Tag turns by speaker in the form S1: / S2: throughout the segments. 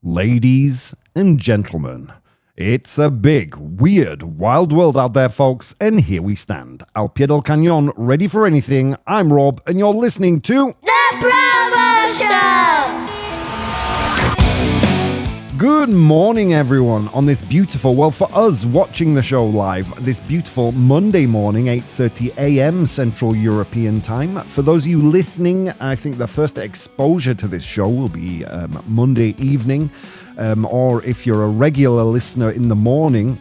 S1: Ladies and gentlemen, it's a big, weird, wild world out there, folks, and here we stand. Al pie del cañón, ready for anything. I'm Rob, and you're listening to
S2: The ProBoh Show!
S1: Good morning, everyone, on this beautiful, well, for us watching the show live, this beautiful Monday morning, 8:30 a.m. Central European Time. For those of you listening, I think the first exposure to this show will be Monday evening, or if you're a regular listener in the morning,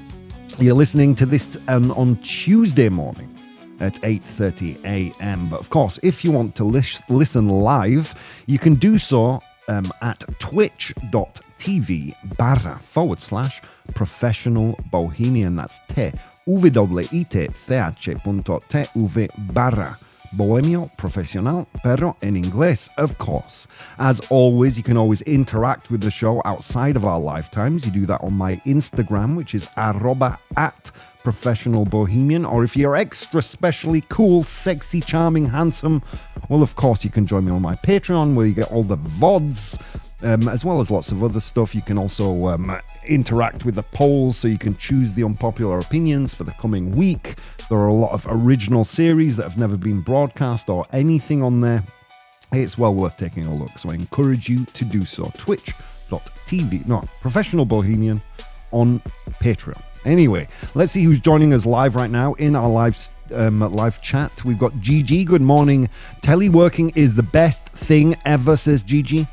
S1: you're listening to this on Tuesday morning at 8:30 a.m. But of course, if you want to listen live, you can do so at twitch.tv/professional bohemian. That's twitch.tv Bohemio Profesional, pero en inglés, of course. As always, you can always interact with the show outside of our lifetimes. You do that on my Instagram, which is @professionalbohemian. Or if you're extra specially cool, sexy, charming, handsome, well, of course, you can join me on my Patreon, where you get all the VODs, as well as lots of other stuff. You can also interact with the polls, so you can choose the unpopular opinions for the coming week. There are a lot of original series that have never been broadcast or anything on there. It's well worth taking a look, so I encourage you to do so. Professional Bohemian on Patreon. Anyway, let's see who's joining us live right now in our live chat. We've got Gigi. Good morning. Teleworking is the best thing ever, says Gigi.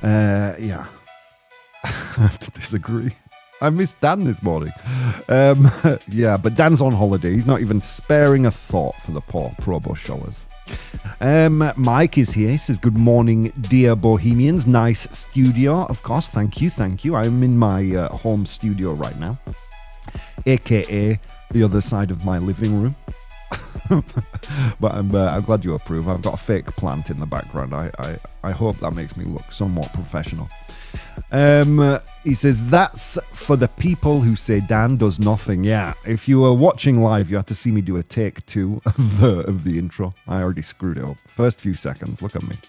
S1: Yeah. I have to disagree. I missed Dan this morning. Yeah, but Dan's on holiday. He's not even sparing a thought for the poor ProBoh showers. Mike is here. He says, good morning, dear Bohemians. Nice studio. Of course, thank you. I'm in my home studio right now, aka the other side of my living room. But I'm glad you approve. I've got a fake plant in the background. I hope that makes me look somewhat professional. He says, that's for the people who say Dan does nothing. Yeah, if you were watching live, you had to see me do a take 2 of the intro. I already screwed it up. First few seconds, look at me.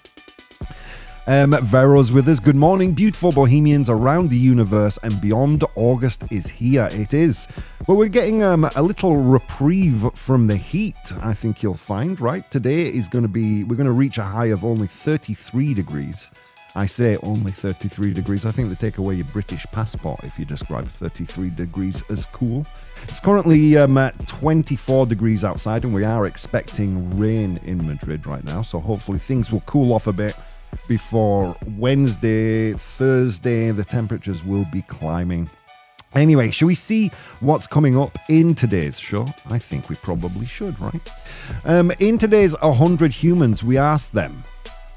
S1: Vero's with us. Good morning, beautiful Bohemians around the universe and beyond. August is here. It is. But we're getting a little reprieve from the heat, I think you'll find, right? Today is we're going to reach a high of only 33 degrees. I say only 33 degrees. I think they take away your British passport if you describe 33 degrees as cool. It's currently 24 degrees outside, and we are expecting rain in Madrid right now. So hopefully things will cool off a bit before Wednesday, Thursday. The temperatures will be climbing. Anyway, shall we see what's coming up in today's show? I think we probably should, right? In today's 100 Humans, we asked them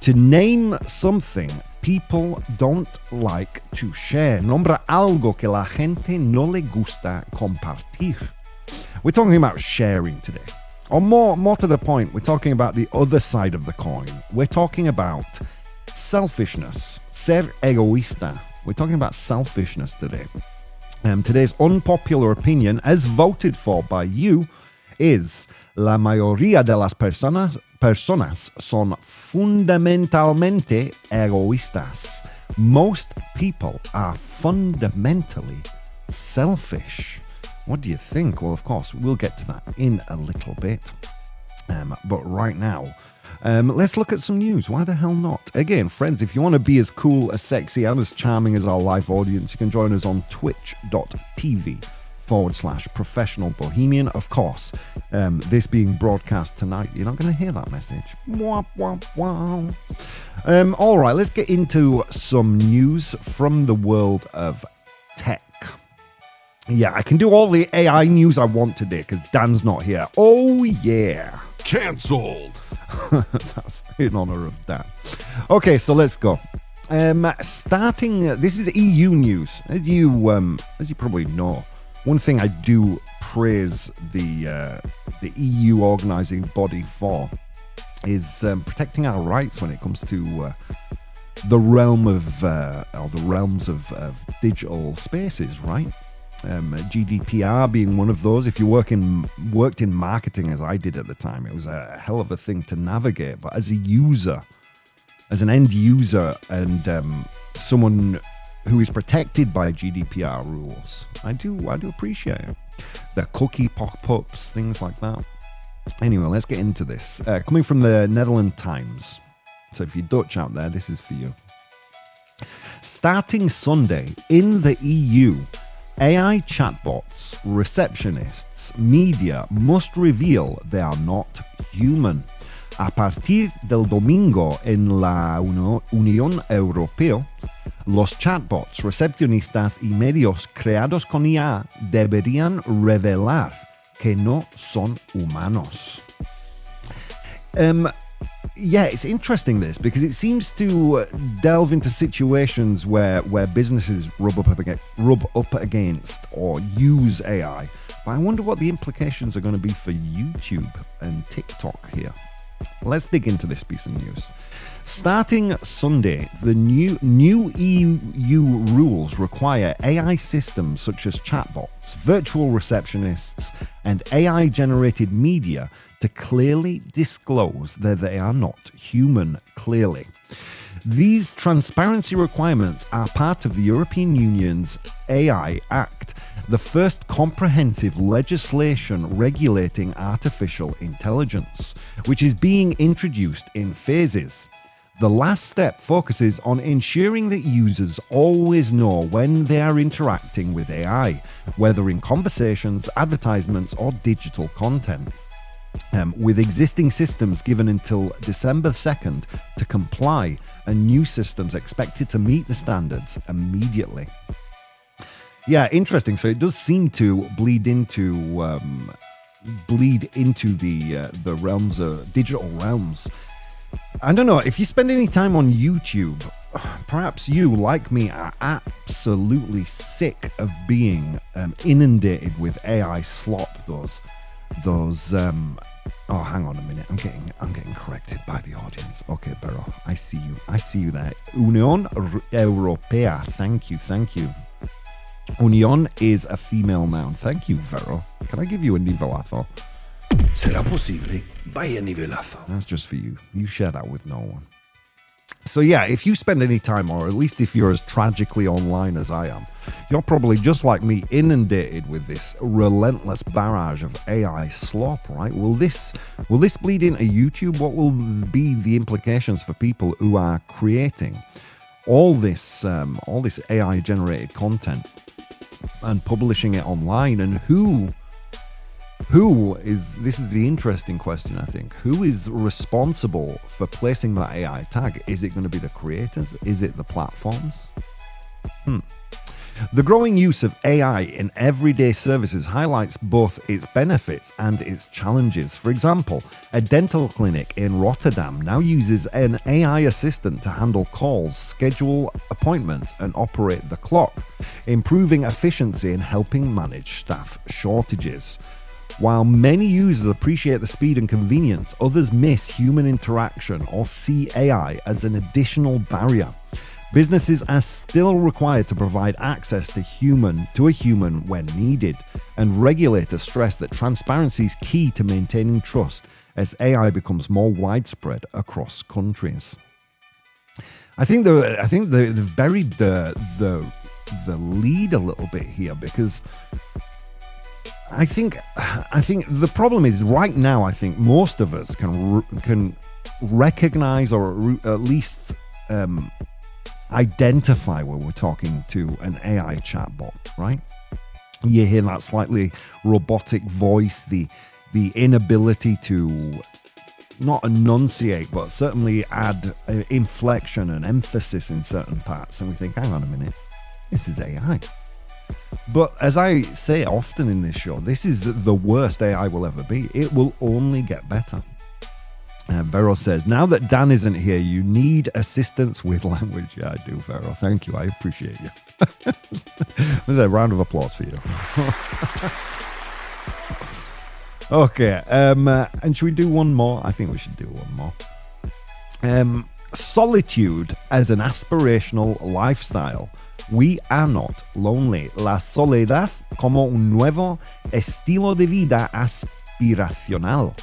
S1: to name something people don't like to share. Nombra algo que la gente no le gusta compartir. We're talking about sharing today. Or more to the point, we're talking about the other side of the coin. We're talking about selfishness. Ser egoísta. We're talking about selfishness today. Today's unpopular opinion, as voted for by you, is la mayoría de las personas son fundamentalmente egoístas. Most people are fundamentally selfish. What do you think? Well, of course, we'll get to that in a little bit. But right now, let's look at some news. Why the hell not? Again, friends, if you want to be as cool, as sexy, and as charming as our live audience, you can join us on twitch.tv/professional bohemian. Of course, this being broadcast tonight, you're not going to hear that message. Wah, wah, wah. All right, let's get into some news from the world of tech. Yeah, I can do all the AI news I want today because Dan's not here. Oh, yeah.
S3: Cancelled.
S1: That's in honor of Dan. Okay, so let's go. This is EU news. As you probably know, one thing I do praise the EU organizing body for is protecting our rights when it comes to the realm of or the realms of digital spaces, right? GDPR being one of those. If you worked in marketing, as I did at the time, it was a hell of a thing to navigate. But as a user, as an end user, and someone who is protected by GDPR rules. I do appreciate it. The cookie pop-ups, things like that. Anyway, let's get into this. Coming from the Netherlands Times. So if you're Dutch out there, this is for you. Starting Sunday in the EU, AI chatbots, receptionists, media must reveal they are not human. A partir del domingo en la Unión Europea, los chatbots, recepcionistas y medios creados con IA deberían revelar que no son humanos. Yeah, it's interesting this because it seems to delve into situations where businesses rub up against or use AI. But I wonder what the implications are going to be for YouTube and TikTok here. Let's dig into this piece of news. Starting Sunday, the new EU rules require AI systems such as chatbots, virtual receptionists, and AI-generated media to clearly disclose that they are not human, clearly. These transparency requirements are part of the European Union's AI Act, the first comprehensive legislation regulating artificial intelligence, which is being introduced in phases. The last step focuses on ensuring that users always know when they are interacting with AI, whether in conversations, advertisements, or digital content. With existing systems given until December 2nd to comply, and new systems expected to meet the standards immediately. Yeah, interesting. So it does seem to bleed into the realms of digital realms. I don't know if you spend any time on YouTube. Perhaps you, like me, are absolutely sick of being inundated with AI slop. Those oh, hang on a minute. I'm getting corrected by the audience. Okay, Vero, I see you there. Unión Europea. Thank you. Unión is a female noun. Thank you, Vero. Can I give you a nivelazo?
S3: ¿Será posible? Vaya nivelazo.
S1: That's just for you. You share that with no one. So yeah, if you spend any time, or at least if you're as tragically online as I am, you're probably just like me, inundated with this relentless barrage of AI slop, right? Will this bleed into YouTube? What will be the implications for people who are creating all this AI generated content and publishing it online? And this is the interesting question, I think. Who is responsible for placing that AI tag? Is it going to be the creators? Is it the platforms? The growing use of AI in everyday services highlights both its benefits and its challenges. For example, a dental clinic in Rotterdam now uses an AI assistant to handle calls, schedule appointments, and operate the clock, improving efficiency and helping manage staff shortages. While many users appreciate the speed and convenience, others miss human interaction or see AI as an additional barrier. Businesses are still required to provide access to a human when needed, and regulators stress that transparency is key to maintaining trust as AI becomes more widespread across countries. I think they've buried the lead a little bit here, because I think the problem is right now. I think most of us can recognize, or at least identify when we're talking to an AI chatbot, right? You hear that slightly robotic voice, the inability to not enunciate, but certainly add inflection and emphasis in certain parts, and we think, hang on a minute, this is AI. But as I say often in this show, this is the worst AI will ever be. It will only get better. Vero says, now that Dan isn't here, you need assistance with language. Yeah, I do, Vero. Thank you. I appreciate you. There's a round of applause for you. Okay. And should we do one more? I think we should do one more. Solitude as an aspirational lifestyle. We are not lonely. La soledad como un nuevo estilo de vida aspirational.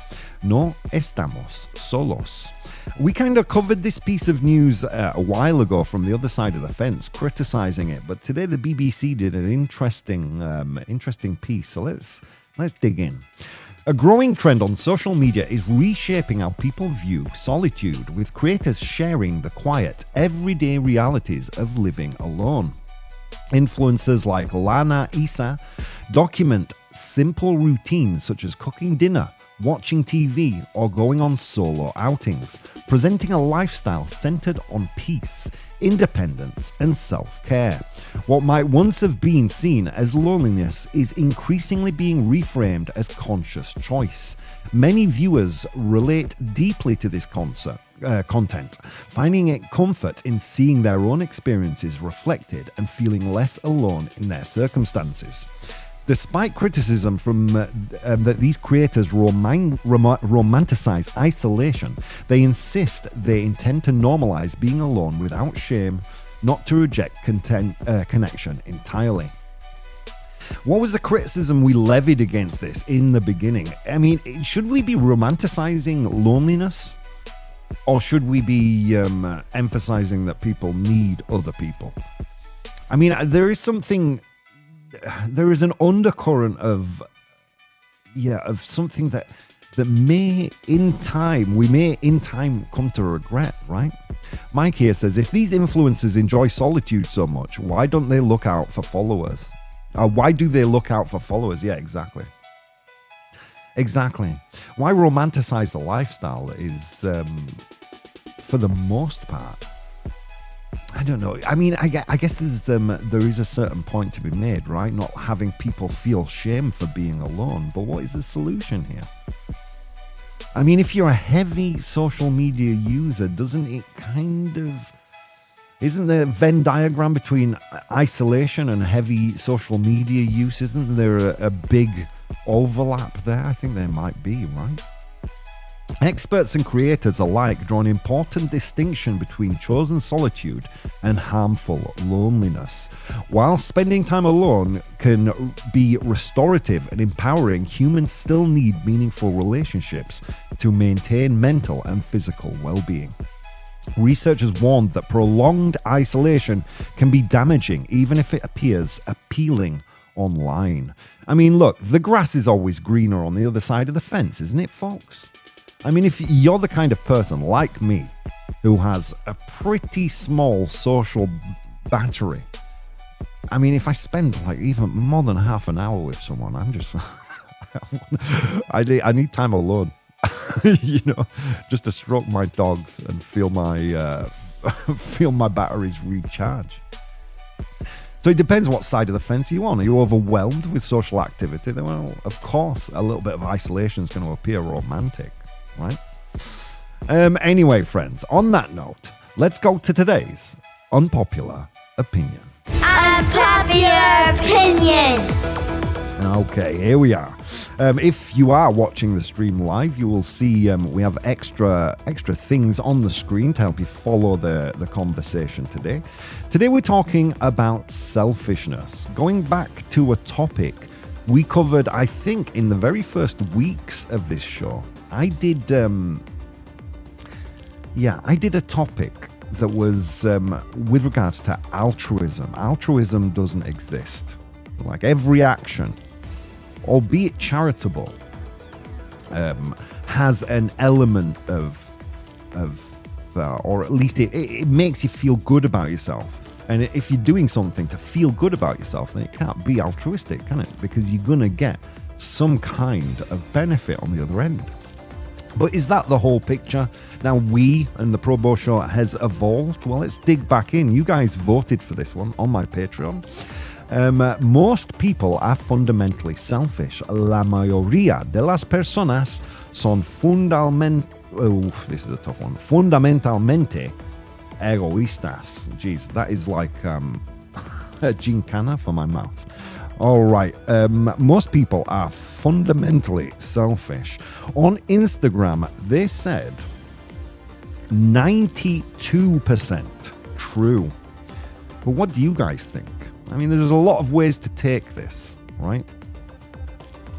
S1: No estamos solos. We kind of covered this piece of news a while ago from the other side of the fence, criticizing it. But today the BBC did an interesting piece. So let's dig in. A growing trend on social media is reshaping how people view solitude, with creators sharing the quiet, everyday realities of living alone. Influencers like Lana Issa document simple routines such as cooking dinner, watching TV, or going on solo outings, presenting a lifestyle centered on peace, independence, and self-care. What might once have been seen as loneliness is increasingly being reframed as conscious choice. Many viewers relate deeply to this content, finding it comfort in seeing their own experiences reflected and feeling less alone in their circumstances. Despite criticism from that these creators romanticize isolation, they insist they intend to normalize being alone without shame, not to reject connection entirely. What was the criticism we levied against this in the beginning? I mean, should we be romanticizing loneliness? Or should we be emphasizing that people need other people? I mean, there is an undercurrent of something that may in time come to regret, right? Mike here says, if these influencers enjoy solitude so much, why don't they look out for followers? Why do they look out for followers? Yeah, exactly. Why romanticize the lifestyle is, for the most part, I don't know. I mean, I guess there is a certain point to be made, right? Not having people feel shame for being alone. But what is the solution here? I mean, if you're a heavy social media user, doesn't it isn't there a Venn diagram between isolation and heavy social media use? Isn't there a big overlap there? I think there might be, right? Experts and creators alike draw an important distinction between chosen solitude and harmful loneliness. While spending time alone can be restorative and empowering, humans still need meaningful relationships to maintain mental and physical well-being. Researchers warned that prolonged isolation can be damaging, even if it appears appealing online. I mean, look, the grass is always greener on the other side of the fence, isn't it, folks? I mean, if you're the kind of person like me who has a pretty small social battery, I mean, if I spend like even more than half an hour with someone, I'm just, I need time alone, just to stroke my dogs and feel my batteries recharge. So it depends what side of the fence you're on. Are you overwhelmed with social activity? Then, well, of course, a little bit of isolation is going to appear romantic. Right? Anyway, friends, on that note, let's go to today's unpopular opinion.
S2: Unpopular opinion.
S1: Okay, here we are. If you are watching the stream live, you will see we have extra things on the screen to help you follow the conversation today. Today we're talking about selfishness. Going back to a topic we covered, I think, in the very first weeks of this show. I did a topic that was with regards to altruism. Altruism doesn't exist. Like every action, albeit charitable, has an element of or at least it makes you feel good about yourself. And if you're doing something to feel good about yourself, then it can't be altruistic, can it? Because you're going to get some kind of benefit on the other end. But is that the whole picture? Now we and the ProBoh Show has evolved. Well, let's dig back in. You guys voted for this one on my Patreon. Most people are fundamentally selfish. La mayoría de las personas son fundamentalmente egoístas. Jeez, that is like a gincana for my mouth. All right. Most people are fundamentally selfish. On Instagram, they said 92% true. But what do you guys think? I mean, there's a lot of ways to take this, right?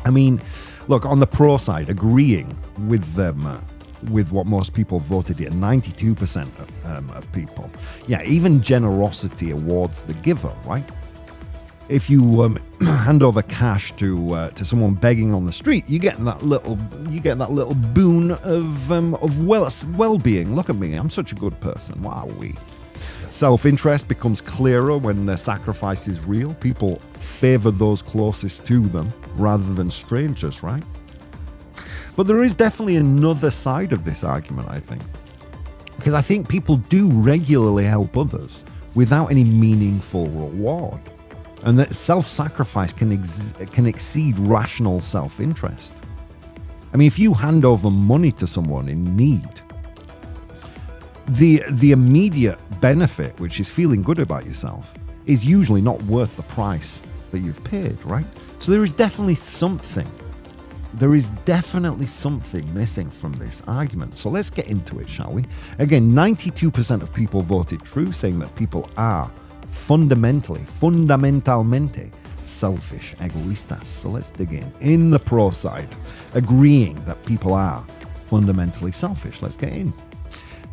S1: I mean, look, on the pro side, agreeing with them, with what most people voted here, 92% of people. Yeah, even generosity awards the giver, right? If you hand over cash to someone begging on the street, you get that little boon of well-being. Look at me, I'm such a good person. Wowee. Self-interest becomes clearer when the sacrifice is real. People favor those closest to them rather than strangers, right? But there is definitely another side of this argument, I think. Because I think people do regularly help others without any meaningful reward. And that self-sacrifice can exceed rational self-interest. I mean, if you hand over money to someone in need, the immediate benefit, which is feeling good about yourself, is usually not worth the price that you've paid, right? So there is definitely something missing from this argument. So let's get into it, shall we? Again, 92% of people voted true, saying that people are fundamentalmente selfish, egoistas. So let's dig in. In the pro side, agreeing that people are fundamentally selfish. Let's get in.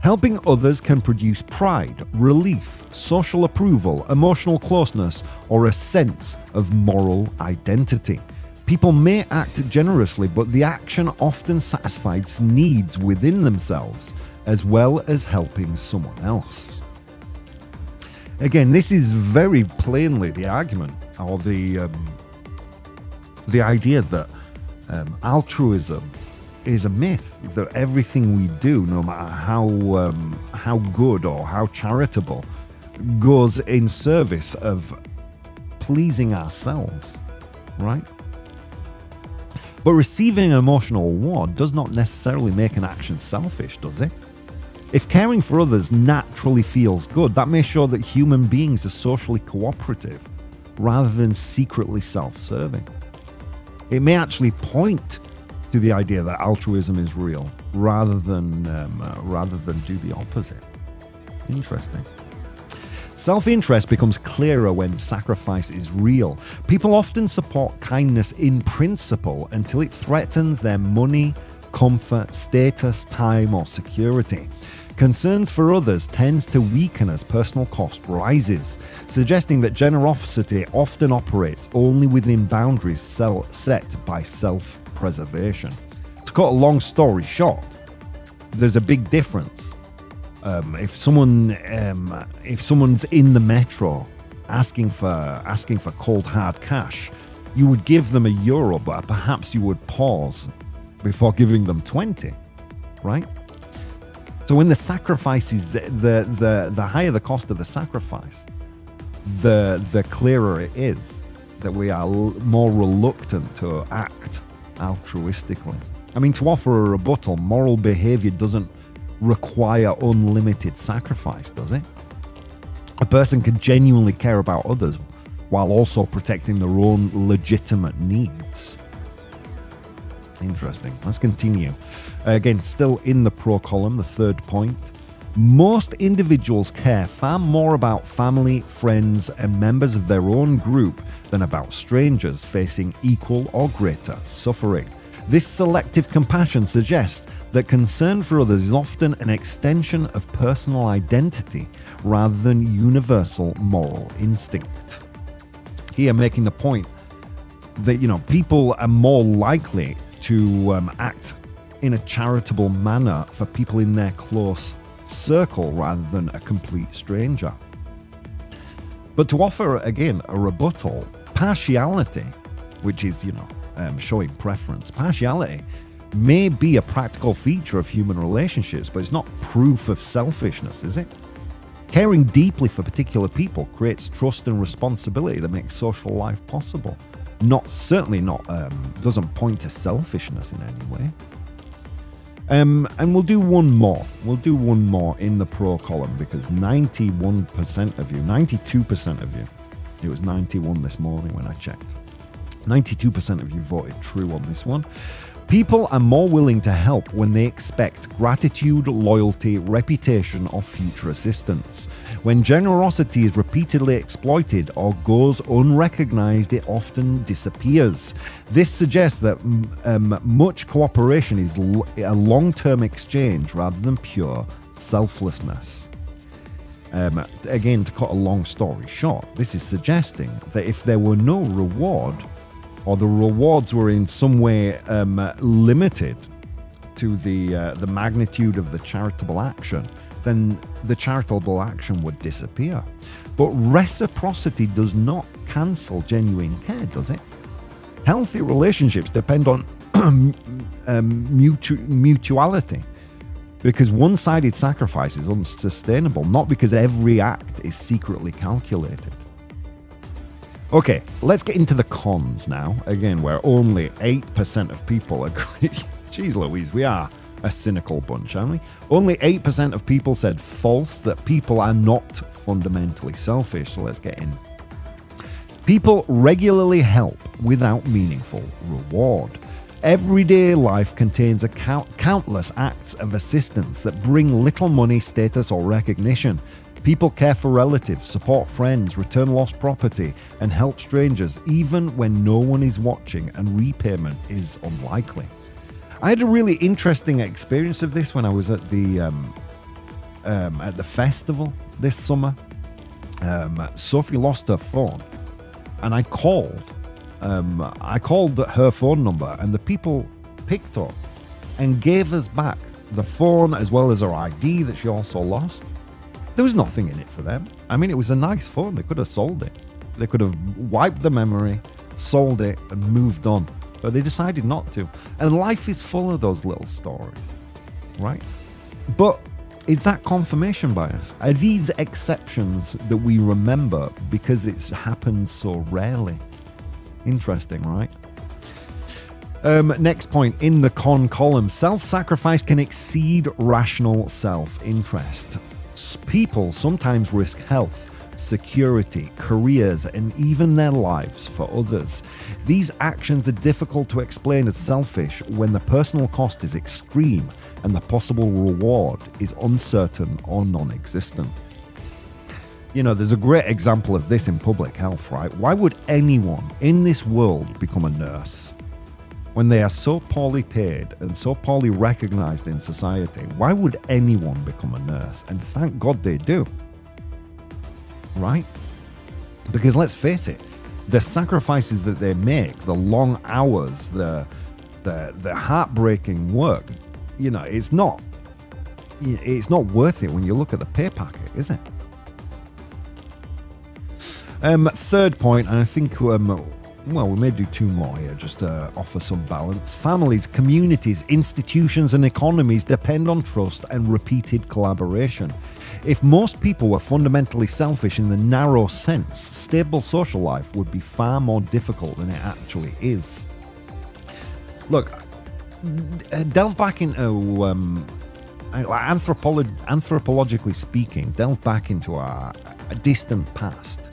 S1: Helping others can produce pride, relief, social approval, emotional closeness, or a sense of moral identity. People may act generously, but the action often satisfies needs within themselves, as well as helping someone else. Again, this is very plainly the argument, or the idea that altruism is a myth, that everything we do, no matter how good or how charitable, goes in service of pleasing ourselves, right? But receiving an emotional reward does not necessarily make an action selfish, does it? If caring for others naturally feels good, that may show that human beings are socially cooperative rather than secretly self-serving. It may actually point to the idea that altruism is real rather than do the opposite. Interesting. Self-interest becomes clearer when sacrifice is real. People often support kindness in principle until it threatens their money, comfort, status, time, or security. Concerns for others tends to weaken as personal cost rises, suggesting that generosity often operates only within boundaries set by self-preservation. To cut a long story short, there's a big difference. If someone's in the metro asking for cold hard cash, you would give them €1, but perhaps you would pause before giving them 20, right? So when the sacrifice is the higher the cost of the sacrifice, the clearer it is that we are more reluctant to act altruistically. I mean, to offer a rebuttal, moral behavior doesn't require unlimited sacrifice, does it? A person can genuinely care about others while also protecting their own legitimate needs. Interesting. Let's continue. Again, still in the pro column, the third point. Most individuals care far more about family, friends, and members of their own group than about strangers facing equal or greater suffering. This selective compassion suggests that concern for others is often an extension of personal identity rather than universal moral instinct. Here, making the point that, people are more likely to act in a charitable manner for people in their close circle rather than a complete stranger. But to offer, again, a rebuttal, partiality, which is, showing preference, partiality may be a practical feature of human relationships, but it's not proof of selfishness, is it? Caring deeply for particular people creates trust and responsibility that makes social life possible. Doesn't point to selfishness in any way. And we'll do one more. We'll do one more in the pro column because 92% of you, it was 91 this morning when I checked. 92% of you voted true on this one. People are more willing to help when they expect gratitude, loyalty, reputation, or future assistance. When generosity is repeatedly exploited or goes unrecognized, it often disappears. This suggests that much cooperation is a long-term exchange rather than pure selflessness. Again, to cut a long story short, this is suggesting that if there were no reward, or the rewards were in some way limited to the magnitude of the charitable action, then the charitable action would disappear. But reciprocity does not cancel genuine care, does it? Healthy relationships depend on mutuality, because one-sided sacrifice is unsustainable, not because every act is secretly calculated. Okay, let's get into the cons now, again, where only 8% of people agree. Jeez Louise, we are a cynical bunch, aren't we? Only 8% of people said false, that people are not fundamentally selfish, so let's get in. People regularly help without meaningful reward. Everyday life contains countless acts of assistance that bring little money, status, or recognition. People care for relatives, support friends, return lost property, and help strangers, even when no one is watching and repayment is unlikely. I had a really interesting experience of this when I was at the festival this summer. Sophie lost her phone, and I called her phone number, and the people picked up and gave us back the phone as well as her ID that she also lost. There was nothing in it for them. I mean, it was a nice phone. They could have sold it. They could have wiped the memory, sold it, and moved on. But they decided not to. And life is full of those little stories, right? But is that confirmation bias? Are these exceptions that we remember because it's happened so rarely? Interesting, right? Next point in the con column. Self-sacrifice can exceed rational self-interest. People sometimes risk health, security, careers, and even their lives for others. These actions are difficult to explain as selfish when the personal cost is extreme and the possible reward is uncertain or non-existent. You know, there's a great example of this in public health, right? Why would anyone in this world become a nurse when they are so poorly paid and so poorly recognized in society? Why would anyone become a nurse? And thank God they do, right? Because let's face it, the sacrifices that they make, the long hours, the heartbreaking work, you know, it's not worth it when you look at the pay packet, is it? Third point, and I think, we may do two more here just to offer some balance. Families, communities, institutions, and economies depend on trust and repeated collaboration. If most people were fundamentally selfish in the narrow sense, stable social life would be far more difficult than it actually is. Look, delve back into, anthropologically speaking, delve back into a distant past.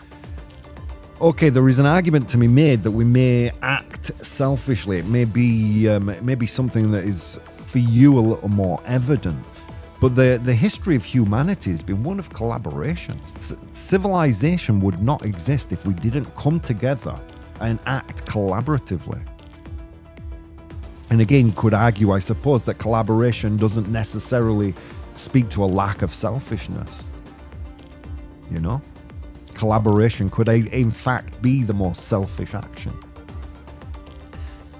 S1: Okay, there is an argument to be made that we may act selfishly. It may be something that is for you a little more evident. But the history of humanity has been one of collaboration. Civilization would not exist if we didn't come together and act collaboratively. And again, you could argue, I suppose, that collaboration doesn't necessarily speak to a lack of selfishness. You know? Collaboration could in fact be the more selfish action.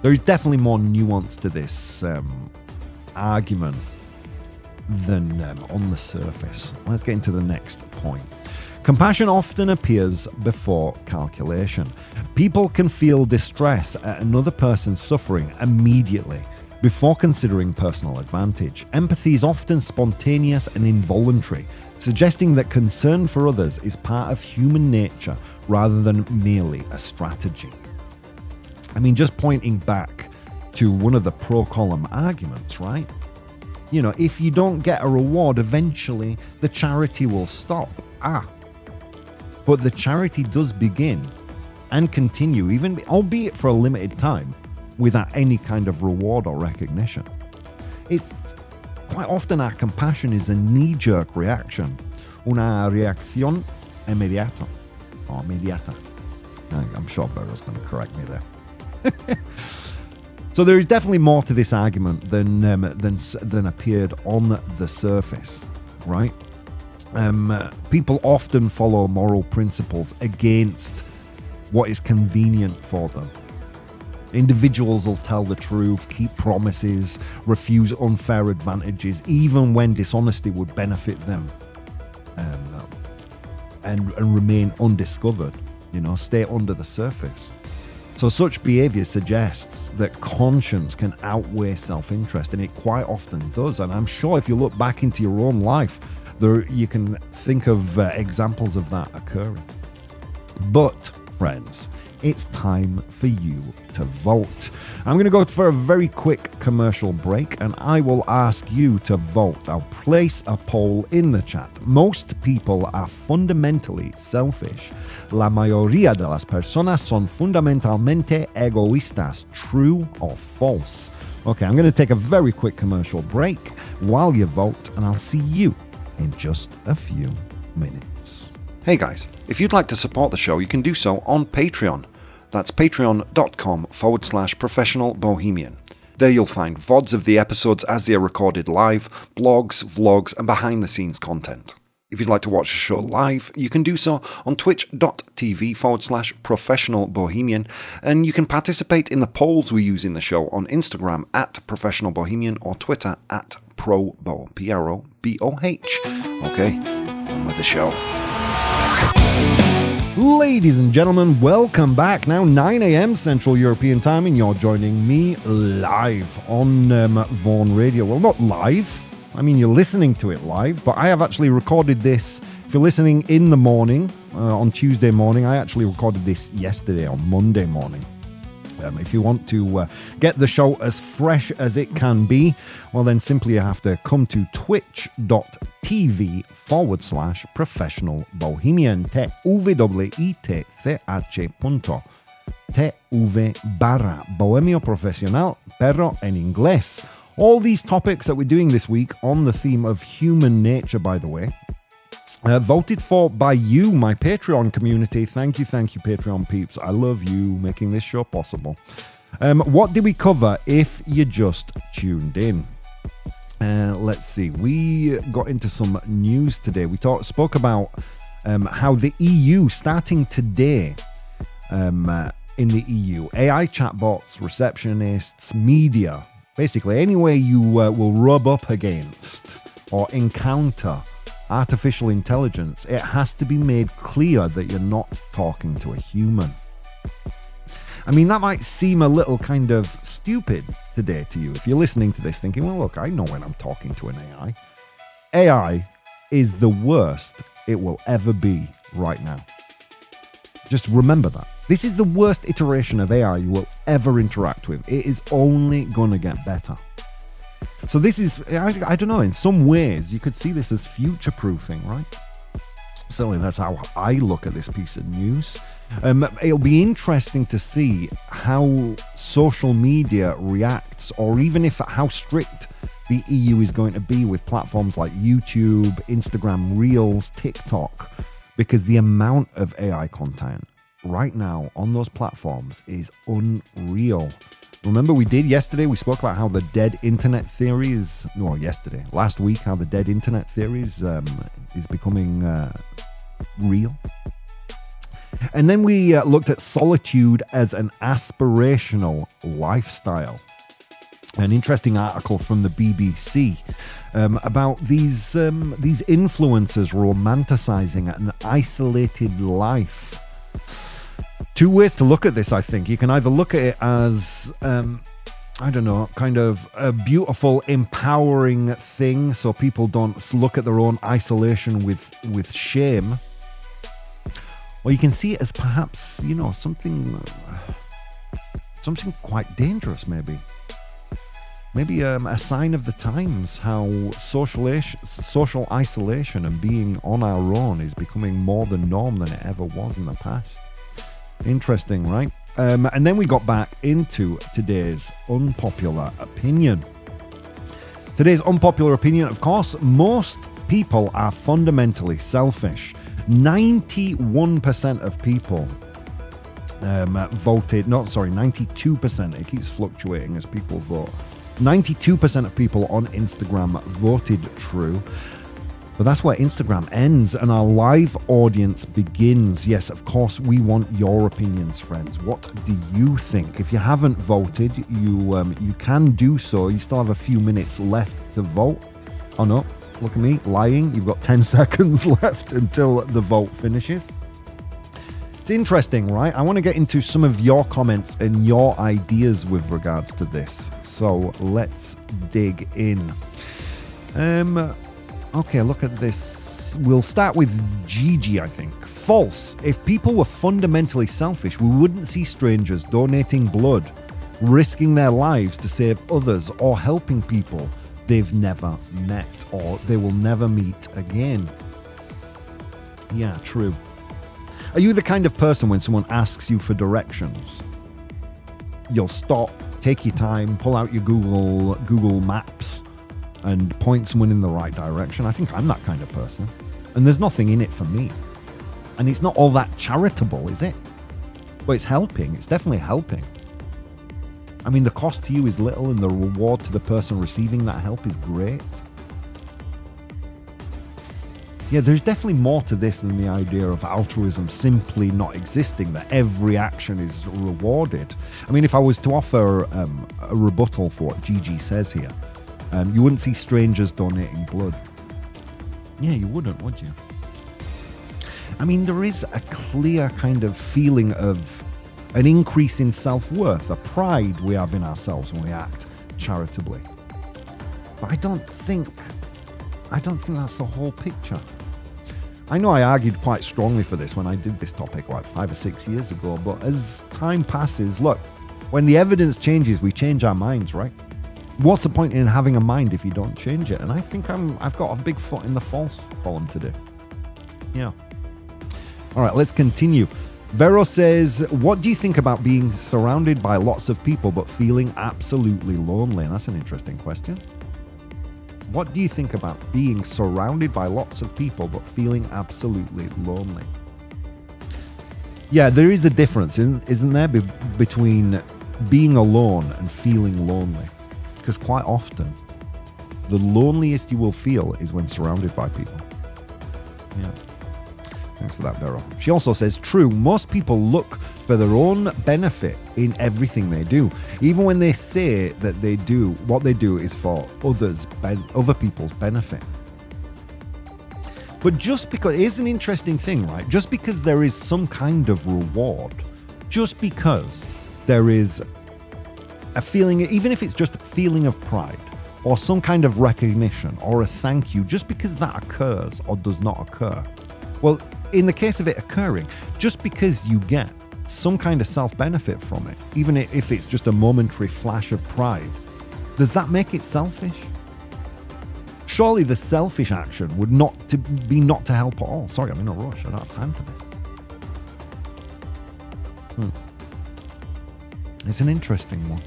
S1: There is definitely more nuance to this argument than on the surface. Let's get into the next point. Compassion often appears before calculation. People can feel distress at another person's suffering immediately before considering personal advantage. Empathy is often spontaneous and involuntary, suggesting that concern for others is part of human nature rather than merely a strategy. I mean, just pointing back to one of the pro-column arguments, right? You know, if you don't get a reward, eventually the charity will stop. But the charity does begin and continue, even albeit for a limited time, without any kind of reward or recognition. It's quite often our compassion is a knee-jerk reaction. una reacción inmediata. Or immediata. I'm sure Vera's going to correct me there. So there is definitely more to this argument than appeared on the surface, right? People often follow moral principles against what is convenient for them. Individuals will tell the truth, keep promises, refuse unfair advantages, even when dishonesty would benefit them, and remain undiscovered, stay under the surface. So such behavior suggests that conscience can outweigh self-interest, and it quite often does. And I'm sure if you look back into your own life, you can think of examples of that occurring. But, friends, it's time for you to vote. I'm going to go for a very quick commercial break, and I will ask you to vote. I'll place a poll in the chat. Most people are fundamentally selfish. La mayoría de las personas son fundamentalmente egoístas. True or false? Okay, I'm going to take a very quick commercial break while you vote, and I'll see you in just a few minutes. Hey guys, if you'd like to support the show, you can do so on Patreon. That's patreon.com/professional bohemian. There you'll find VODs of the episodes as they are recorded live, blogs, vlogs, and behind the scenes content. If you'd like to watch the show live, you can do so on twitch.tv/professional bohemian, and you can participate in the polls we use in the show on Instagram @professional bohemian or Twitter @ProBoh, PROBOH. Okay, on with the show. Ladies and gentlemen, welcome back. Now 9 a.m. Central European Time, and you're joining me live on Vaughan Radio. Well, not live. I mean, you're listening to it live, but I have actually recorded this. If you're listening in the morning, on Tuesday morning, I actually recorded this yesterday on Monday morning. If you want to get the show as fresh as it can be, well, then simply you have to come to twitch.tv/professional bohemian. twitch.tv/bohemio profesional, pero en inglés. All these topics that we're doing this week on the theme of human nature, by the way, voted for by you, my Patreon community. Thank you, Patreon peeps. I love you making this show possible. What did we cover if you just tuned in? Let's see. We got into some news today. We spoke about how the EU, starting today, in the EU, AI chatbots, receptionists, media, basically anywhere you will rub up against or encounter artificial intelligence, it has to be made clear that you're not talking to a human. I mean, that might seem a little kind of stupid today to you if you're listening to this thinking, well, look, I know when I'm talking to an AI. AI is the worst it will ever be right now. Just remember that. This is the worst iteration of AI you will ever interact with. It is only going to get better. So this is, I don't know, in some ways you could see this as future-proofing, right? Certainly that's how I look at this piece of news. It'll be interesting to see how social media reacts, or even how strict the EU is going to be with platforms like YouTube, Instagram Reels, TikTok, because the amount of AI content right now on those platforms is unreal. Remember we spoke about how the dead internet theory last week, how the dead internet theory is becoming real. And then we looked at solitude as an aspirational lifestyle. An interesting article from the BBC about these influencers romanticizing an isolated life. Two ways to look at this, I think. You can either look at it as, kind of a beautiful, empowering thing, so people don't look at their own isolation with shame. Or you can see it as perhaps, something quite dangerous, maybe. Maybe a sign of the times, how social isolation and being on our own is becoming more the norm than it ever was in the past. Interesting, right? And then we got back into today's unpopular opinion. Today's unpopular opinion, of course, most People are fundamentally selfish. 91% of people voted, 92%. It keeps fluctuating as people vote. 92% of people on Instagram voted true. But that's where Instagram ends and our live audience begins. Yes, of course, we want your opinions, friends. What do you think? If you haven't voted, you can do so. You still have a few minutes left to vote. Oh no, look at me, lying. You've got 10 seconds left until the vote finishes. It's interesting, right? I want to get into some of your comments and your ideas with regards to this. So let's dig in. Okay, look at this. We'll start with Gigi, I think. False. If people were fundamentally selfish, we wouldn't see strangers donating blood, risking their lives to save others, or helping people they've never met or they will never meet again. Yeah, true. Are you the kind of person when someone asks you for directions, you'll stop, take your time, pull out your Google Maps and point someone in the right direction? I think I'm that kind of person. And there's nothing in it for me. And it's not all that charitable, is it? But it's helping. It's definitely helping. I mean, the cost to you is little and the reward to the person receiving that help is great. Yeah, there's definitely more to this than the idea of altruism simply not existing, that every action is rewarded. I mean, if I was to offer a rebuttal for what Gigi says here, you wouldn't see strangers donating blood. Yeah, you wouldn't, would you? I mean, there is a clear kind of feeling of an increase in self-worth, a pride we have in ourselves when we act charitably. But I don't think that's the whole picture. I know I argued quite strongly for this when I did this topic like 5 or 6 years ago, but as time passes, look, when the evidence changes, we change our minds, right? What's the point in having a mind if you don't change it? And I think I've got a big foot in the false column today. Yeah. All right, let's continue. Vero says, what do you think about being surrounded by lots of people but feeling absolutely lonely? And that's an interesting question. What do you think about being surrounded by lots of people but feeling absolutely lonely? Yeah, there is a difference, isn't there, between being alone and feeling lonely? Because quite often, the loneliest you will feel is when surrounded by people. Yeah. Thanks for that, Vero. She also says, true, most people look for their own benefit in everything they do. Even when they say that they do, what they do is for other people's benefit. But just because, here's an interesting thing, right? Just because there is some kind of reward, just because there is a feeling, even if it's just a feeling of pride or some kind of recognition or a thank you, just because that occurs or does not occur. Well, in the case of it occurring, just because you get some kind of self-benefit from it, even if it's just a momentary flash of pride, does that make it selfish? Surely the selfish action would not to help at all. Sorry, I'm in a rush. I don't have time for this. It's an interesting one.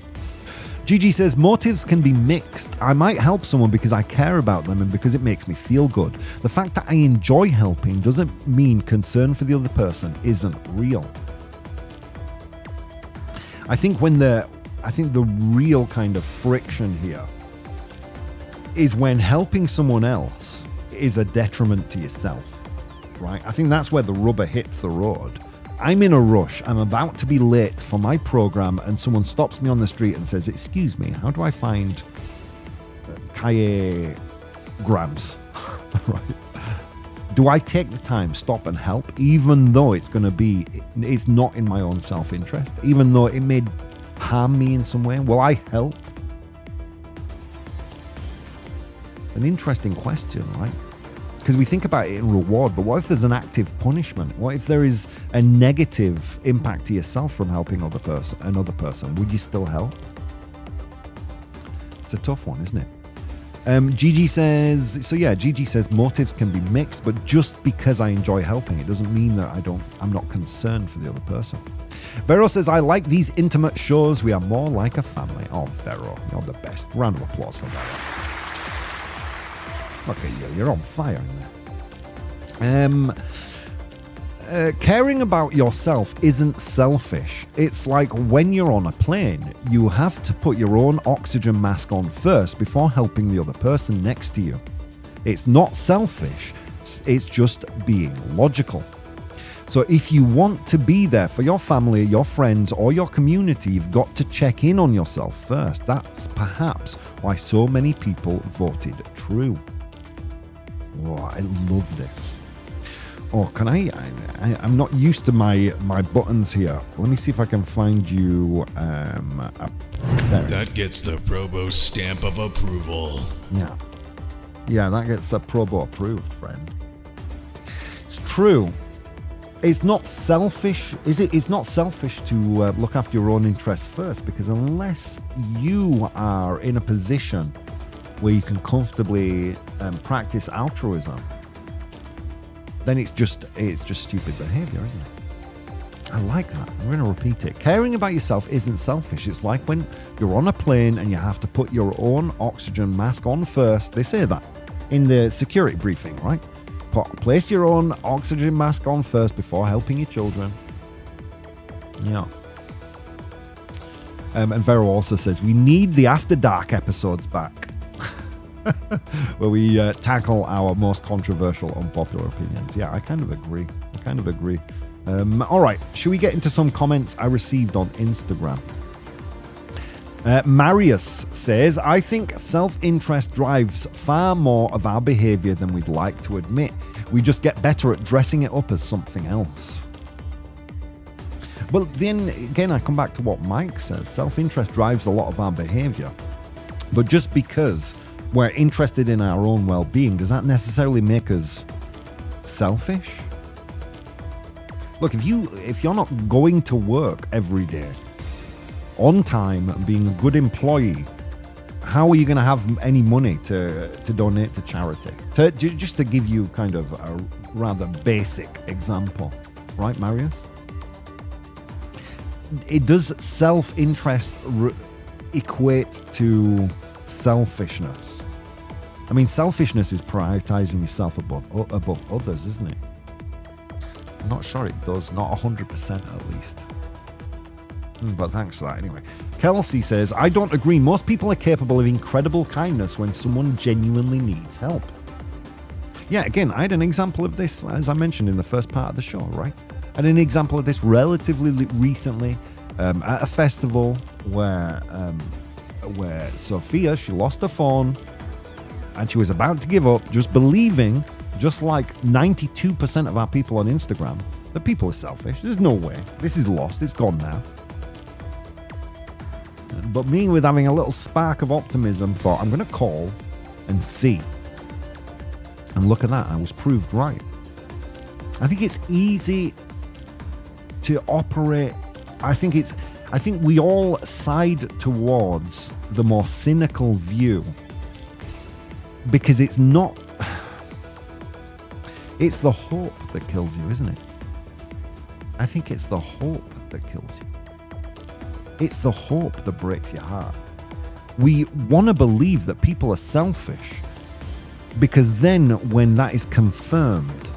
S1: Gigi says, motives can be mixed. I might help someone because I care about them and because it makes me feel good. The fact that I enjoy helping doesn't mean concern for the other person isn't real. I think the real kind of friction here is when helping someone else is a detriment to yourself, right? I think that's where the rubber hits the road. I'm in a rush. I'm about to be late for my program and someone stops me on the street and says, excuse me, how do I find Kaye Grams? Right? Do I take the time, stop and help, even though it's not in my own self-interest, even though it may harm me in some way? Will I help? It's an interesting question, right? Because we think about it in reward, but what if there's an active punishment? What if there is a negative impact to yourself from helping another person? Would you still help? It's a tough one, isn't it? Gigi says motives can be mixed, but just because I enjoy helping, it doesn't mean that I'm not concerned for the other person. Vero says, I like these intimate shows. We are more like a family. Oh, Vero, you're the best. Round of applause for Vero. Look at you. You're on fire in there. Caring about yourself isn't selfish. It's like when you're on a plane, you have to put your own oxygen mask on first before helping the other person next to you. It's not selfish, it's just being logical. So if you want to be there for your family, your friends, or your community, you've got to check in on yourself first. That's perhaps why so many people voted true. Oh, I love this. Oh, can I'm not used to my buttons here. Let me see if I can find you.
S4: That gets the ProBoh stamp of approval.
S1: Yeah, that gets the ProBoh approved, friend. It's true. It's not selfish, is it? It's not selfish to look after your own interests first, because unless you are in a position where you can comfortably practice altruism, then it's just stupid behavior, isn't it? I like that. I'm going to repeat it. Caring about yourself isn't selfish. It's like when you're on a plane and you have to put your own oxygen mask on first. They say that in the security briefing, right? Place your own oxygen mask on first before helping your children. Yeah. And Vero also says, we need the After Dark episodes back. Where we tackle our most controversial, unpopular opinions. Yeah, I kind of agree. All right, should we get into some comments I received on Instagram? Marius says, I think self-interest drives far more of our behavior than we'd like to admit. We just get better at dressing it up as something else. Well, then again, I come back to what Mike says. Self-interest drives a lot of our behavior. But just because we're interested in our own well-being, does that necessarily make us selfish? Look, if you're not going to work every day on time and being a good employee, how are you going to have any money to donate to charity? Just to give you kind of a rather basic example, right, Marius? It does self-interest equate to selfishness? I mean, selfishness is prioritizing yourself above others, isn't it? I'm not sure it does, not 100% at least. But thanks for that anyway. Kelsey says, I don't agree. Most people are capable of incredible kindness when someone genuinely needs help. Yeah, again, I had an example of this, as I mentioned in the first part of the show, right? I had an example of this relatively recently at a festival where Sophia, she lost her phone and she was about to give up, just believing, just like 92% of our people on Instagram, that people are selfish. There's no way. This is lost. It's gone now. But me, with having a little spark of optimism, thought, I'm going to call and see. And look at that. I was proved right. I think it's easy to operate. I think we all side towards the more cynical view, because it's not. It's the hope that kills you, isn't it? I think it's the hope that kills you. It's the hope that breaks your heart. We want to believe that people are selfish, because then when that is confirmed,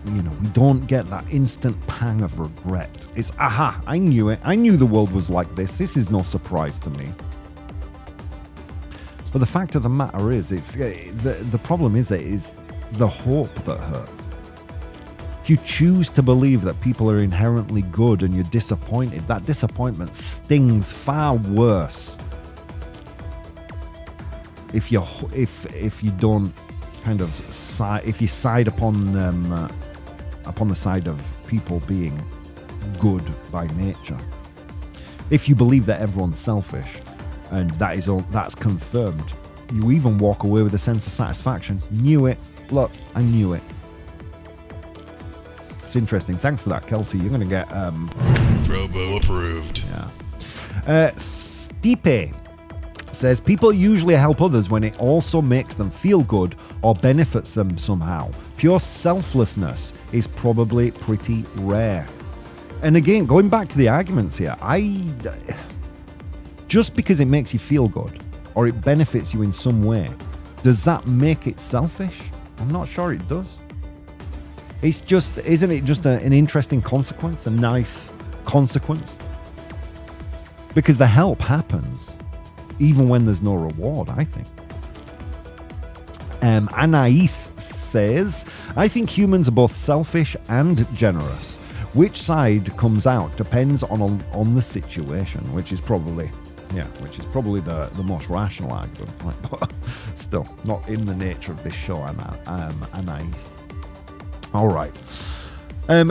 S1: we don't get that instant pang of regret. It's, aha, I knew it. I knew the world was like this. This is no surprise to me. But the fact of the matter is, the problem is that it is the hope that hurts. If you choose to believe that people are inherently good and you're disappointed, that disappointment stings far worse. If you don't kind of if you side upon the side of people being good by nature. If you believe that everyone's selfish, and that's confirmed, you even walk away with a sense of satisfaction. Knew it. Look, I knew it. It's interesting. Thanks for that, Kelsey. You're going to get
S4: ProBoh approved.
S1: Yeah. Stipe says, people usually help others when it also makes them feel good or benefits them somehow. Pure selflessness is probably pretty rare. And again, going back to the arguments here, just because it makes you feel good or it benefits you in some way Does that make it selfish? I'm not sure it does. It's just, isn't it just an interesting consequence, a nice consequence? Because the help happens even when there's no reward, I think. Anais says, I think humans are both selfish and generous. Which side comes out depends on the situation, which is probably the most rational argument, right? But still, not in the nature of this show, Anais. All right.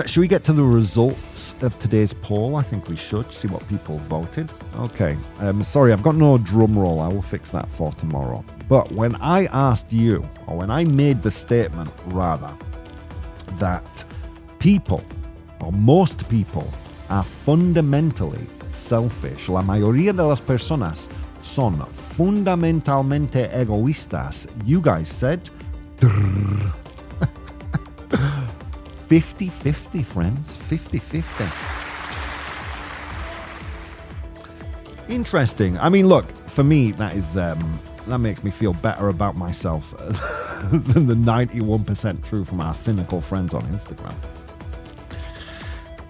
S1: Should we get to the results of today's poll? I think we should see what people voted. Okay. Sorry, I've got no drum roll. I will fix that for tomorrow. But when I asked you, or when I made the statement, rather, that people, or most people, are fundamentally selfish. La mayoría de las personas son fundamentalmente egoístas. You guys said 50-50, friends. 50-50. Interesting. I mean, look, for me, that makes me feel better about myself than the 91% true from our cynical friends on Instagram.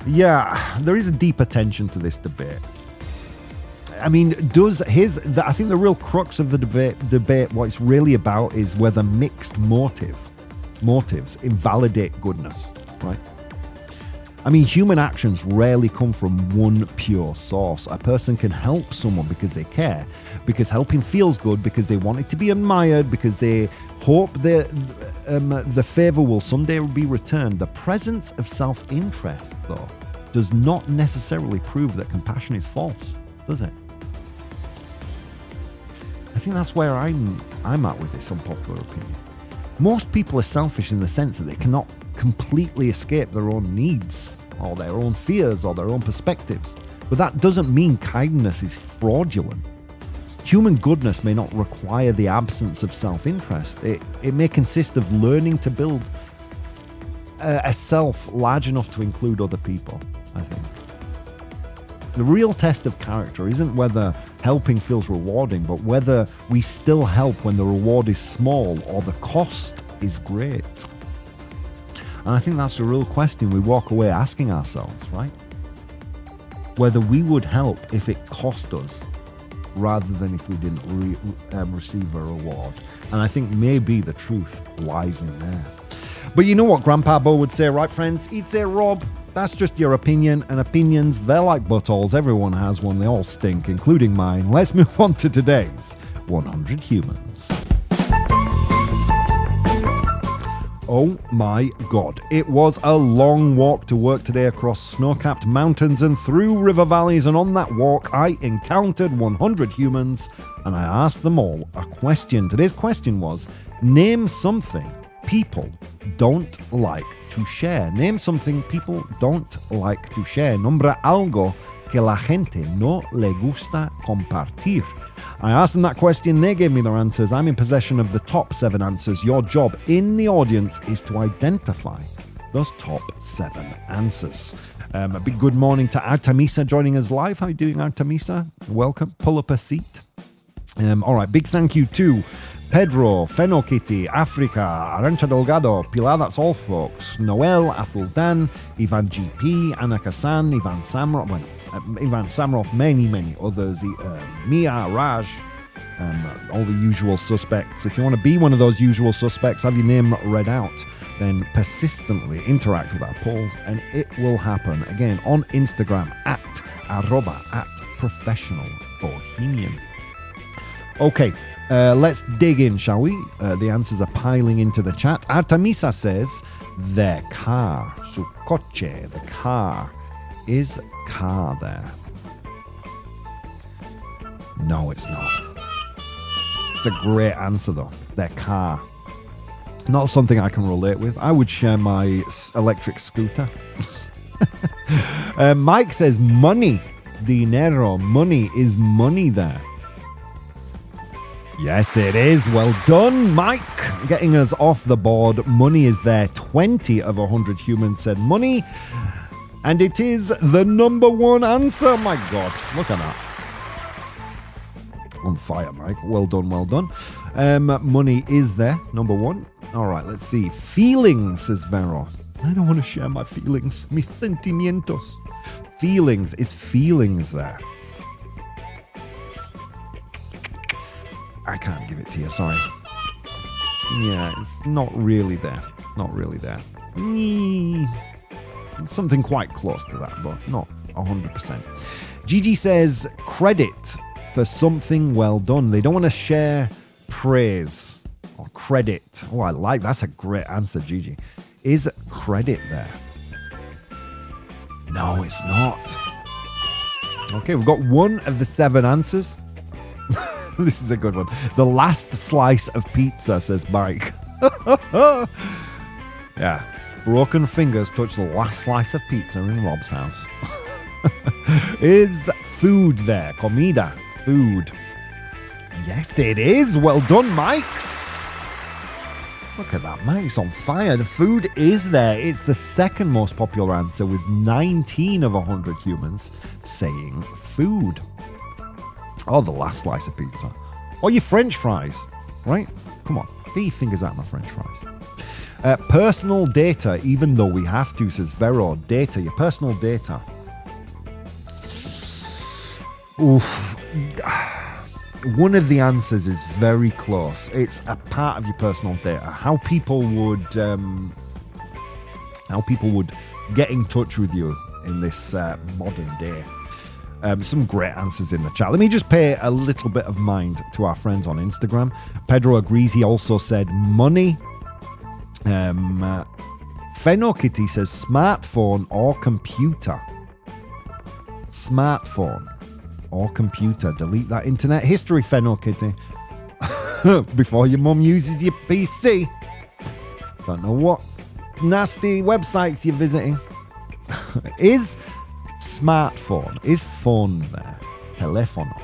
S1: Yeah, there is a deeper tension to this debate. I mean, I think the real crux of the debate, what it's really about is whether mixed motives invalidate goodness, right? I mean, human actions rarely come from one pure source. A person can help someone because they care, because helping feels good, because they want it to be admired, because they hope the favor will someday be returned. The presence of self-interest, though, does not necessarily prove that compassion is false, does it? I think that's where I'm at with this unpopular opinion. Most people are selfish in the sense that they cannot completely escape their own needs or their own fears or their own perspectives. But that doesn't mean kindness is fraudulent. Human goodness may not require the absence of self-interest. It may consist of learning to build a self large enough to include other people, I think. The real test of character isn't whether helping feels rewarding, but whether we still help when the reward is small or the cost is great. And I think that's the real question we walk away asking ourselves, right? Whether we would help if it cost us rather than if we didn't receive a reward. And I think maybe the truth lies in there. But you know what Grandpa Bo would say, right, friends? He'd say, Rob, that's just your opinion, and opinions, they're like buttholes. Everyone has one. They all stink, including mine. Let's move on to today's 100 Humans. Oh my God. It was a long walk to work today across snow-capped mountains and through river valleys, and on that walk I encountered 100 humans and I asked them all a question. Today's question was, name something people don't like to share. Name something people don't like to share. Nombra algo que la gente no le gusta compartir. I asked them that question, they gave me their answers. I'm in possession of the top 7 answers. Your job in the audience is to identify those top 7 answers. A big good morning to Artemisa joining us live. How are you doing, Artemisa? Welcome. Pull up a seat. All right, big thank you to Pedro, Fenokitty, Africa, Arancha Delgado, Pilar, that's all folks, Noel, Afuldan, Ivan GP, Anna Kasan, Ivan Samroff, many others, Mia, Raj, all the usual suspects. If you want to be one of those usual suspects, have your name read out, then persistently interact with our polls and it will happen. Again, on Instagram, @professionalbohemian. Okay. Let's dig in, shall we? The answers are piling into the chat. Artemisa says, their car. Su coche, the car. Is car there? No, it's not. It's a great answer, though. Their car. Not something I can relate with. I would share my electric scooter. Mike says, money. Dinero. Money. Is money there? Yes, it is. Well done, Mike. Getting us off the board. Money is there. 20 of 100 humans said money. And it is the number 1 answer. My God, look at that. On fire, Mike. Well done, well done. Money is there, number one. All right, let's see. Feelings, says Vero. I don't want to share my feelings. Mis sentimientos. Feelings. Is feelings there? I can't give it to you, sorry. Yeah, it's not really there. Not really there. It's something quite close to that, but not 100%. Gigi says credit for something well done. They don't want to share praise or credit. Oh, I like that's a great answer, Gigi. Is credit there? No, it's not. Okay, we've got one of the 7 answers. This is a good one. The last slice of pizza, says Mike. Yeah. Broken fingers touch the last slice of pizza in Rob's house. Is food there? Comida. Food. Yes, it is. Well done, Mike. Look at that, Mike's on fire. The food is there. It's the second most popular answer with 19 of 100 humans saying food. Oh, the last slice of pizza. Or your French fries, right? Come on, get your fingers out of my French fries. Personal data, even though we have to, says Vero. Data, your personal data. Oof. One of the answers is very close. It's a part of your personal data. How people would get in touch with you in this modern day. Some great answers in the chat. Let me just pay a little bit of mind to our friends on Instagram. Pedro agrees. He also said money. Fenokitty says smartphone or computer. Smartphone or computer. Delete that internet history, Fenokitty. Before your mum uses your PC. Don't know what nasty websites you're visiting. Is smartphone, is phone there? Telefono.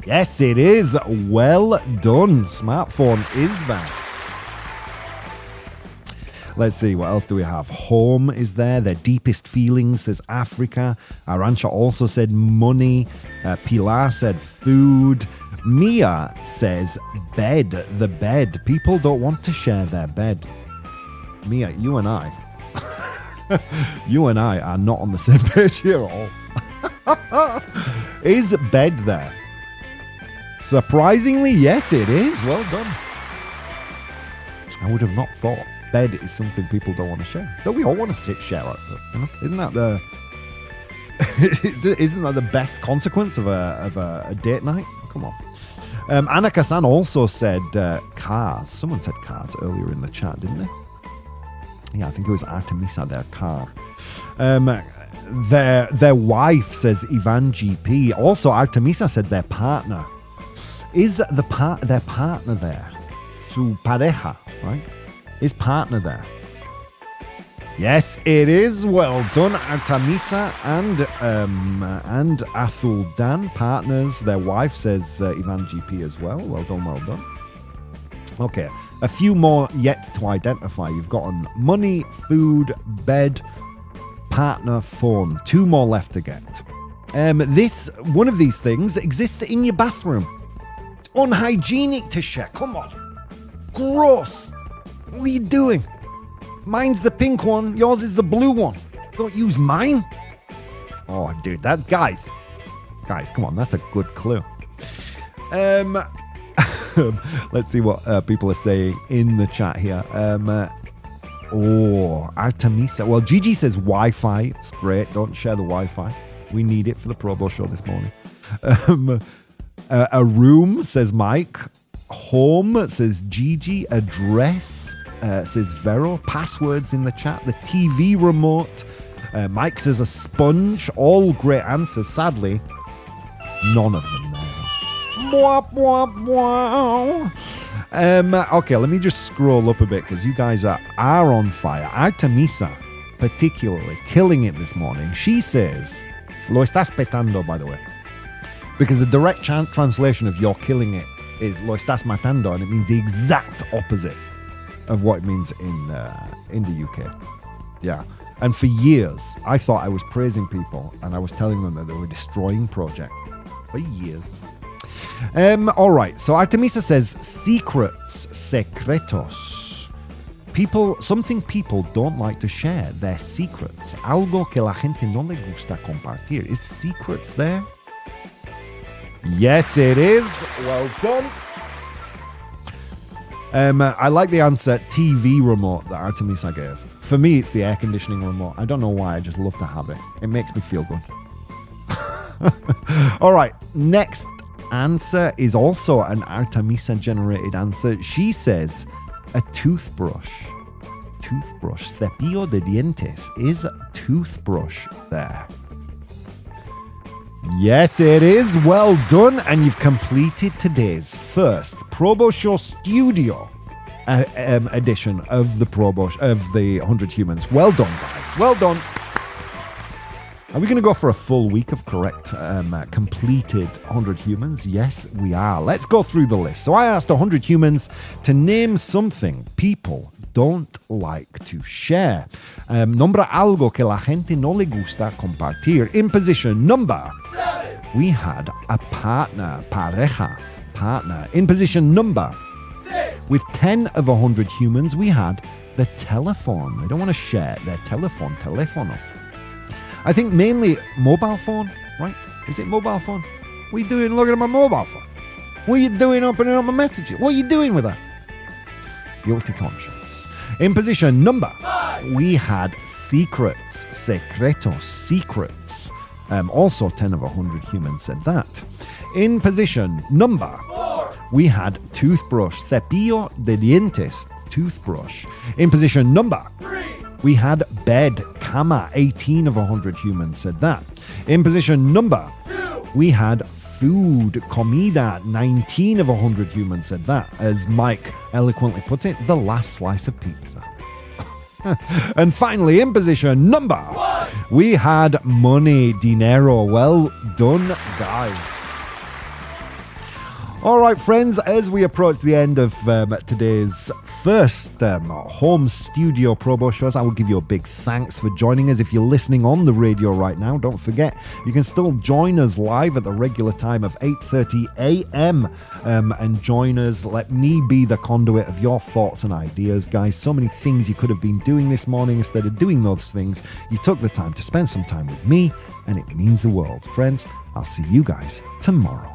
S1: Yes, it is. Well done. Smartphone is there. Let's see, what else do we have? Home is there. Their deepest feelings, says Africa. Arancha also said money. Pilar said food. Mia says bed. The bed. People don't want to share their bed. Mia, you and I. You and I are not on the same page here at all. Is bed there? Surprisingly, yes, it is. Well done. I would have not thought bed is something people don't want to share. Don't we all want to share it? You know? Isn't that the best consequence of a date night? Come on. Anaka-san also said cars. Someone said cars earlier in the chat, didn't they? Yeah, I think it was Artemisa, their car. Their wife, says Ivan GP. Also, Artemisa said their partner. Is their partner there? Su pareja, right? Is partner there? Yes, it is. Well done, Artemisa and Athuldan, partners. Their wife, says Ivan GP as well. Well done, well done. Okay, a few more yet to identify. You've got on money, food, bed, partner, phone. 2 more left to get. One of these things exists in your bathroom. It's unhygienic to share. Come on. Gross. What are you doing? Mine's the pink one. Yours is the blue one. Don't use mine. Oh, dude, guys, come on. That's a good clue. Let's see what people are saying in the chat here. Artemisa. Well, Gigi says Wi-Fi. It's great. Don't share the Wi-Fi. We need it for the ProBoh Show this morning. A room, says Mike. Home, says Gigi. Address, says Vero. Passwords in the chat. The TV remote. Mike says a sponge. All great answers. Sadly, none of them there. Okay, let me just scroll up a bit because you guys are on fire. Artemisa, particularly, killing it this morning. She says, lo estás petando, by the way. Because the direct translation of you're killing it is lo estás matando, and it means the exact opposite of what it means in the UK. Yeah. And for years, I thought I was praising people and I was telling them that they were destroying projects. For years. All right, so Artemisa says secrets, secretos. Something people don't like to share, their secrets. Algo que la gente no le gusta compartir. Is secrets there? Yes, it is. Well done. I like the answer TV remote that Artemisa gave. For me, it's the air conditioning remote. I don't know why, I just love to have it. It makes me feel good. All right, next answer is also an Artemisa generated answer. She says a toothbrush. Toothbrush. Cepillo de dientes. Is toothbrush there? Yes, it is. Well done. And you've completed today's first ProBoh Show Studio edition of the of the 100 Humans. Well done, guys. Well done. Are we going to go for a full week of correct completed 100 Humans? Yes, we are. Let's go through the list. So I asked 100 Humans to name something people don't like to share. Nombra algo que la gente no le gusta compartir. In position number 7, we had a partner, pareja, partner. In position number 6, with 10 of 100 Humans, we had the telephone. They don't want to share their telephone, telefono. I think mainly mobile phone, right? Is it mobile phone? What are you doing looking at my mobile phone? What are you doing opening up my messages? What are you doing with that? Guilty conscience. In position number 5, we had secrets, secretos, secrets. Also 10 of 100 Humans said that. In position number 4, we had toothbrush, cepillo de dientes, toothbrush. In position number 3, we had bed, cama, 18 of 100 Humans said that. In position number 2, we had food, comida, 19 of 100 Humans said that. As Mike eloquently put it, the last slice of pizza. And finally, in position number 1, we had money, dinero. Well done, guys. All right, friends, as we approach the end of today's first home studio ProBoh shows, I will give you a big thanks for joining us. If you're listening on the radio right now, don't forget, you can still join us live at the regular time of 8:30 a.m. And join us. Let me be the conduit of your thoughts and ideas, guys. So many things you could have been doing this morning. Instead of doing those things, you took the time to spend some time with me, and it means the world. Friends, I'll see you guys tomorrow.